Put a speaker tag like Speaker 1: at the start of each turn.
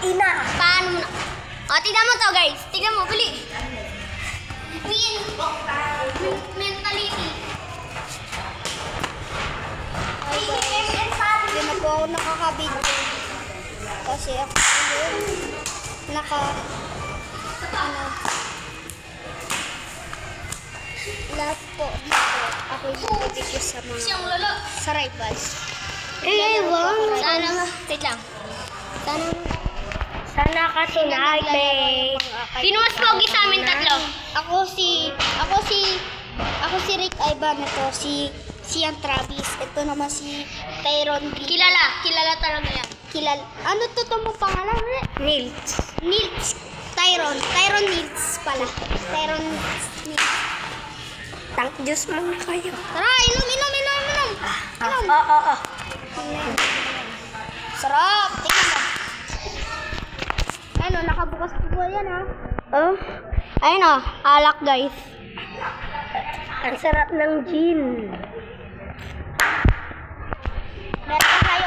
Speaker 1: ina.
Speaker 2: Paano mo na? O, tignan mo to guys. Tignan mo, bili. Mentality.
Speaker 3: Hindi na po ako nakakabidyo. Kasi ako lahat po dito. Ako yung video sa
Speaker 2: Siyang lolo.
Speaker 3: sa rivals.
Speaker 2: Sana, wait lang.
Speaker 1: Sana ka tonight, babe.
Speaker 2: Sino mas pogi sa amin tatlo?
Speaker 3: Ako si Rick Ivan, ito si Ian Travis, ito naman si Tyron Green.
Speaker 2: Kilala talaga yan.
Speaker 3: Ano to mo pangalan?
Speaker 1: Nils.
Speaker 3: Tyron Nils pala. Tyron Nils.
Speaker 1: Tank juice muna kayo.
Speaker 3: Tara, inom. Sarap. Tingnan mo. Ano, nakabukas po yan ha.
Speaker 1: Oh,
Speaker 3: Ayun o, alak guys.
Speaker 1: ang sarap ng gin.
Speaker 3: Meron tayo